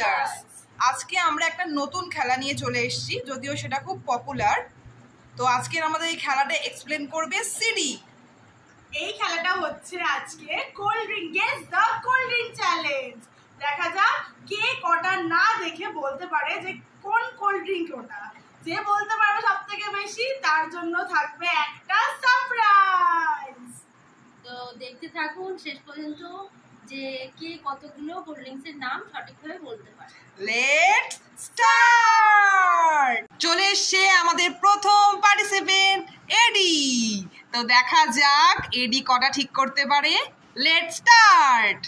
Sisters. আজকে আমরা একটা নতুন খেলা নিয়ে চলে এসেছি, যদিও সেটা খুব পপুলার। তো আজকে আমাদের এই খেলাটা এক্সপ্লেন করবে সিডি। এই খেলাটা হচ্ছে আজকে cold drink guess the cold drink challenge. দেখা যাক কে কটা না দেখে বলতে পারে যে কোন কোল্ড ড্রিঙ্ক ওটা। যে বলতে পারবে সব থেকে বেশি তার জন্য থাকবে একটা সারপ্রাইজ। তো দেখতে থাকুন শেষ পর্যন্ত যে কে কতগুলো কোল্ড ড্রিঙ্কসের নাম সঠিকভাবে বলতে পারে। Let's start. চলে এসছে আমাদের প্রথম পার্টিসিপেন্ট এডি। তো দেখা যাক এডি কটা ঠিক করতে পারে। Let's start.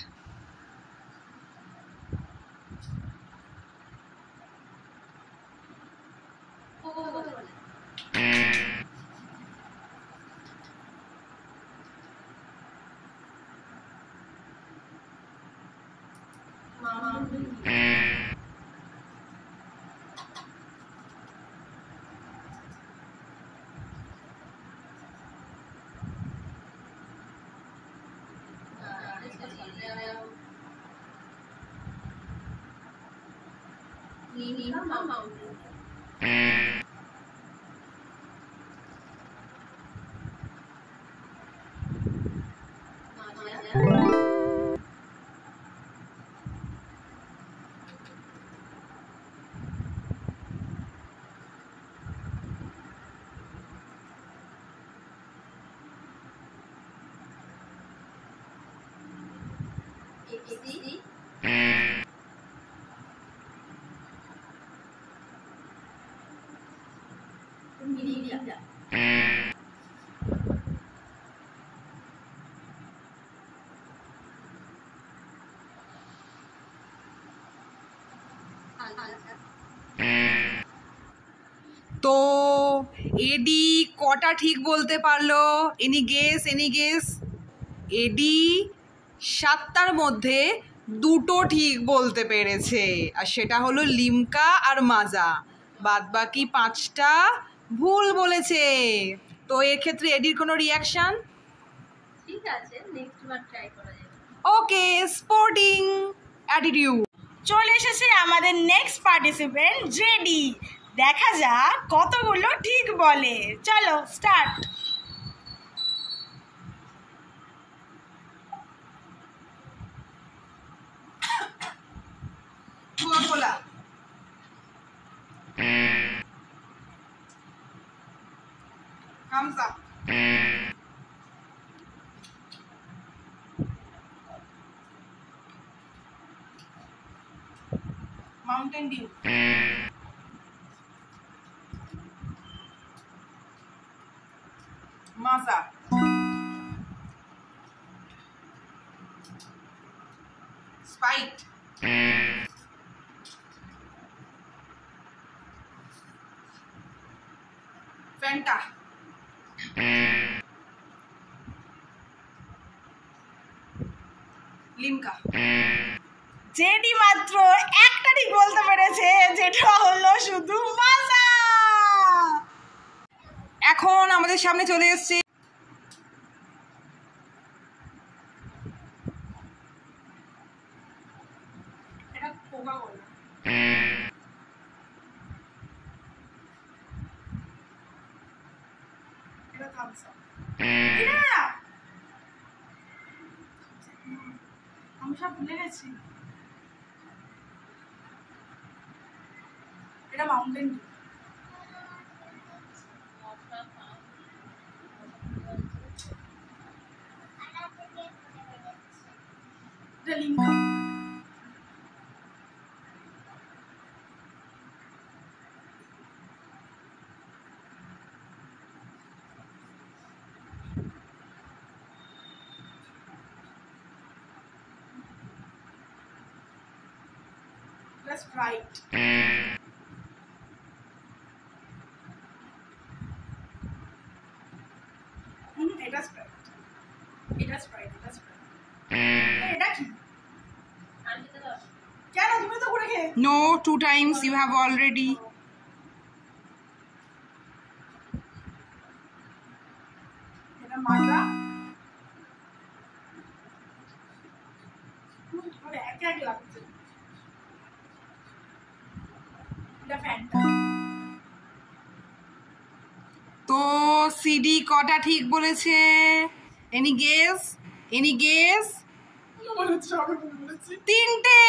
তো এডি কটা ঠিক বলতে পারলো? Any guess? এডি 7টার মধ্যে 2টো ঠিক বলতে পেরেছে, আর সেটা হলো লিমকা আর মাজা। বাদ বাকি 5টা ভুল বলেছে। তো এর ক্ষেত্রে এডির কোনো রিয়াকশন? ঠিক আছে, নেক্সট বার ট্রাই করা যাবে। ওকে, স্পোর্টিং অ্যাটিটিউড। চলে এসেছে আমাদের নেক্সট পার্টিসিপেন্ট জেডি। দেখা যাক কতগুলো ঠিক বলে। চলো start. Coca Cola, Thums Up, Mountain Dew, Maaza, Sprite, Fanta, Limca. জেডি মাত্র একটা ঠিক বলতে পেরেছে, যেটা হলো শুধু মাজা। এখন আমাদের সামনে চলে এসেছে এটা কোকা-কোলা, এটা থামস আপ। এটা আমি সব ভুলে গেছি। এটা মাউন্টেন ডিউ, এটা লিমকা, এটা স্প্রাইট, এটা স্প্রাইট, এটা স্প্রাইট, এটা স্প্রাইট। এটা কি? কেন তুমি তো করে খেয়ে? No, 2 times you have already. এটা মাজা, এক এক লাগছে। সিডি কটা ঠিক বলেছে? Any guess? Any guess? তিনটে।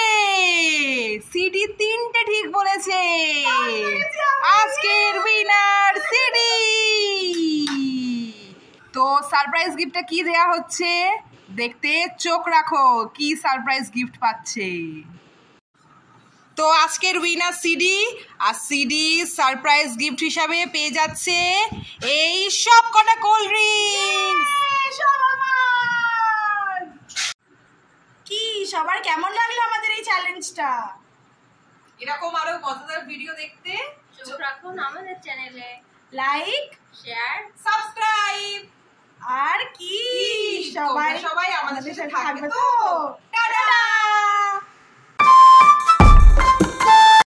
সিডি তিনটে ঠিক বলেছে। আজকের উইনার সিডি। তো সারপ্রাইজ গিফটটা কি দেয়া হচ্ছে দেখতে চোখ রাখো, কি সারপ্রাইজ গিফট পাচ্ছে। তো আজকের উইনার সিডি, আর সিডি সারপ্রাইজ গিফট হিসাবে পেয়ে যাচ্ছে এই সব কটা কোল্ড ড্রিঙ্কস। কি সবার কেমন লাগলো আমাদের এই চ্যালেঞ্জটা? এরকম আরো মজাদার ভিডিও দেখতে চোখ রাখুন আমাদের চ্যানেলে, লাইক, শেয়ার, সাবস্ক্রাইব। আর কি সবাই সবাই আমাদের সাথে থাকবে তো?